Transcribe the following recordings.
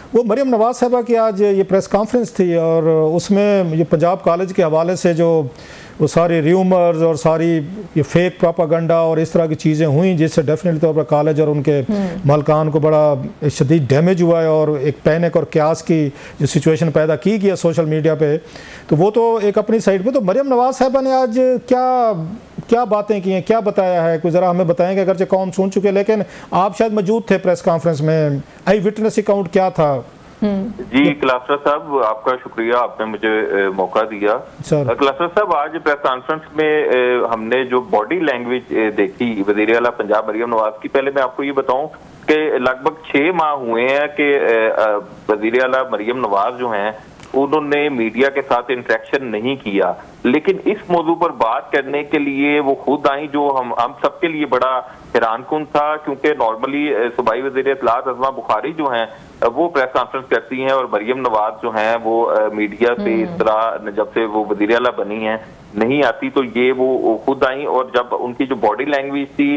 वो मरियम नवाज साहबा की आज ये प्रेस कॉन्फ्रेंस थी और उसमें ये पंजाब कॉलेज के हवाले से जो वो सारी र्यूमर्स और सारी ये फेक प्रोपागंडा और इस तरह की चीज़ें हुई, जिससे डेफिनेटली तौर पर कॉलेज और उनके मालकान को बड़ा शदीद डैमेज हुआ है और एक पैनिक और क्यास की जो सिचुएशन पैदा की गई है सोशल मीडिया पे, तो वो तो एक अपनी साइड पे। तो मरियम नवाज साहबा ने आज क्या बातें की हैं, क्या बताया है, कुछ ज़रा हमें बताएंगे। अगरचे कौम सुन चुके, लेकिन आप शायद मौजूद थे प्रेस कॉन्फ्रेंस में, आई विटनेस अकाउंट क्या था? जी क्लास्टर साहब, आपका शुक्रिया, आपने मुझे मौका दिया। क्लास्टर साहब, आज प्रेस कॉन्फ्रेंस में हमने जो बॉडी लैंग्वेज देखी वज़ीर आला पंजाब मरियम नवाज की, पहले मैं आपको ये बताऊं कि लगभग 6 माह हुए हैं कि वज़ीर आला मरियम नवाज जो हैं उन्होंने मीडिया के साथ इंटरेक्शन नहीं किया, लेकिन इस मौजू पर बात करने के लिए वो खुद आई, जो हम सबके लिए बड़ा हैरानकुन था, क्योंकि नॉर्मली सूबाई वज़ीर इत्तलात अज़मा बुखारी जो हैं वो प्रेस कॉन्फ्रेंस करती हैं और मरियम नवाज जो हैं वो मीडिया से इस तरह जब से वो वज़ीर आला बनी हैं नहीं आती। तो ये वो खुद आई और जब उनकी जो बॉडी लैंग्वेज थी,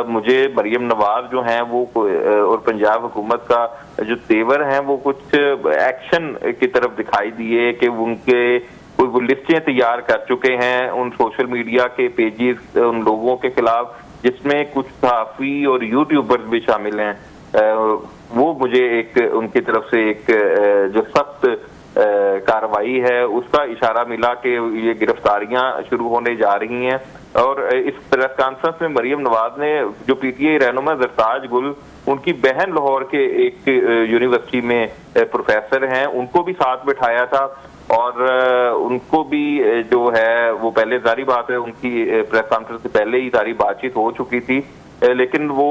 मुझे मरियम नवाज जो हैं वो और पंजाब हुकूमत का जो तेवर हैं वो कुछ एक्शन की तरफ दिखाई दिए कि उनके वो लिस्टें तैयार कर चुके हैं उन सोशल मीडिया के पेजेस उन लोगों के खिलाफ जिसमें कुछ सहाफ़ी और यूट्यूबर्स भी शामिल हैं। वो मुझे एक उनकी तरफ से एक जो सख्त कार्रवाई है उसका इशारा मिला कि ये गिरफ्तारियां शुरू होने जा रही हैं। और इस प्रेस कॉन्फ्रेंस में मरियम नवाज ने जो पीटीआई रहनुमा ज़रताज गुल, उनकी बहन लाहौर के एक यूनिवर्सिटी में प्रोफेसर हैं, उनको भी साथ बिठाया था और उनको भी जो है वो पहले जारी बात है उनकी प्रेस कॉन्फ्रेंस से पहले ही सारी बातचीत हो चुकी थी, लेकिन वो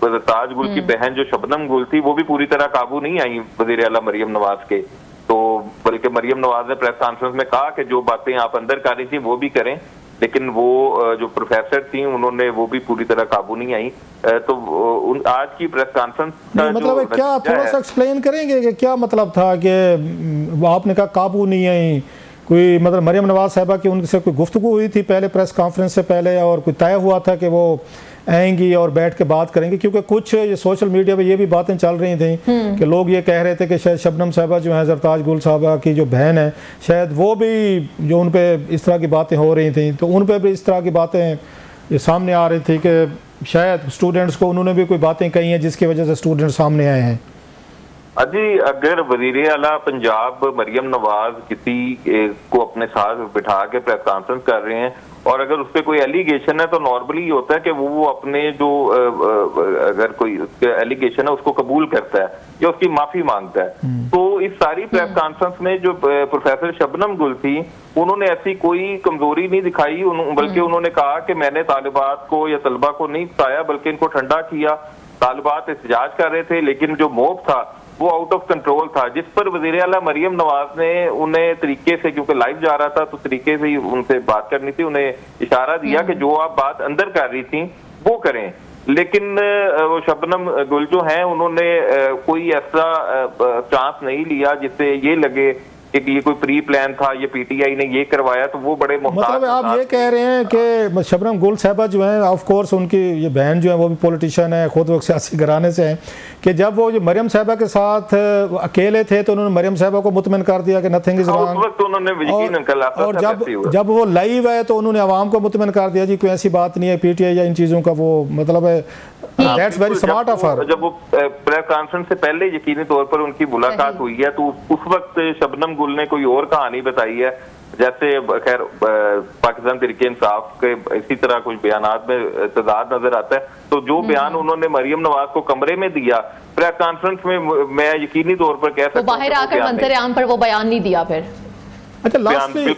ज़रताज गुल की बहन जो शबनम गुल थी वो भी पूरी तरह काबू नहीं आई वज़ीर आला मरियम नवाज के। तो बल्कि मरियम नवाज ने प्रेस कॉन्फ्रेंस में कहा कि जो बातें आप अंदर कर रही थी वो भी करें, लेकिन वो जो प्रोफेसर थी उन्होंने वो भी पूरी तरह काबू नहीं आई। तो आज की प्रेस कॉन्फ्रेंस का मतलब क्या थोड़ा सा एक्सप्लेन करेंगे कि क्या मतलब था कि आपने कहा काबू नहीं आई? कोई मतलब मरियम नवाज साहबा की उनसे कोई गुफ्तगू हुई थी पहले प्रेस कॉन्फ्रेंस से पहले और कोई तय हुआ था कि वो आएंगी और बैठ के बात करेंगे? क्योंकि कुछ ये सोशल मीडिया पे ये भी बातें चल रही थी कि लोग ये कह रहे थे कि शायद शबनम साहबा जो है ज़रताज गुल साहबा की जो बहन है, शायद वो भी जो उन पे इस तरह की बातें हो रही थी, तो उन पे भी इस तरह की बातें ये सामने आ रही थी कि शायद स्टूडेंट्स को उन्होंने भी कोई बातें कही हैं जिसकी वजह से स्टूडेंट सामने आए हैं। अजी, अगर वज़ीर आला पंजाब मरियम नवाज किसी को अपने साथ बिठा के प्रेस कॉन्फ्रेंस कर रहे हैं और अगर उस पर कोई एलिगेशन है तो नॉर्मली होता है कि वो अपने जो अगर कोई एलिगेशन है उसको कबूल करता है या उसकी माफी मांगता है। तो इस सारी प्रेस कॉन्फ्रेंस में जो प्रोफेसर शबनम गुल थी उन्होंने ऐसी कोई कमजोरी नहीं दिखाई, बल्कि उन्होंने कहा कि मैंने तालिबात को या तलबा को नहीं बताया बल्कि इनको ठंडा किया। तालिबात एहतजाज कर रहे थे लेकिन जो मॉब था वो आउट ऑफ कंट्रोल था, जिस पर वज़ीर आला मरियम नवाज ने उन्हें तरीके से, क्योंकि लाइव जा रहा था तो तरीके से ही उनसे बात करनी थी, उन्हें इशारा दिया कि जो आप बात अंदर कर रही थी वो करें। लेकिन वो शबनम गुल जो हैं उन्होंने कोई ऐसा चांस नहीं लिया जिससे ये लगे कि ये कोई प्री प्लान था, ये पीटीआई ने ये करवाया, तो वो बड़े मतलब आप ये कह रहे हैं कि शबनम गुल साहबा जो है, ऑफ कोर्स उनकी ये बहन जो है वो भी पॉलिटिशियन है, खुद वो सियासी घराने से हैं, कि जब वो जो मरियम साहबा के साथ अकेले थे तो उन्होंने मरियम साहबा को मुतमिन कर दिया कि नथिंग इज रॉन्ग, और जब वो लाइव है तो उन्होंने आवाम को मुतमिन कर दिया जी कोई ऐसी बात नहीं है पीटीआई या इन चीज़ों का, वो मतलब है that's very smart of her. जब वो प्रेस कॉन्फ्रेंस से पहले यकीनी तौर पर उनकी मुलाकात हुई है तो उस वक्त शबनम गुल ने कोई और कहानी बताई है, जैसे खैर पाकिस्तान तहरीक इंसाफ के इसी तरह कुछ बयानात में तजाद नजर आता है। तो जो बयान उन्होंने मरियम नवाज को कमरे में दिया प्रेस कॉन्फ्रेंस में, मैं यकीनी तौर पर कह सकता हूं बाहर आकर मंजर आम पर वो बयान नहीं दिया फिर। अच्छा लास्टली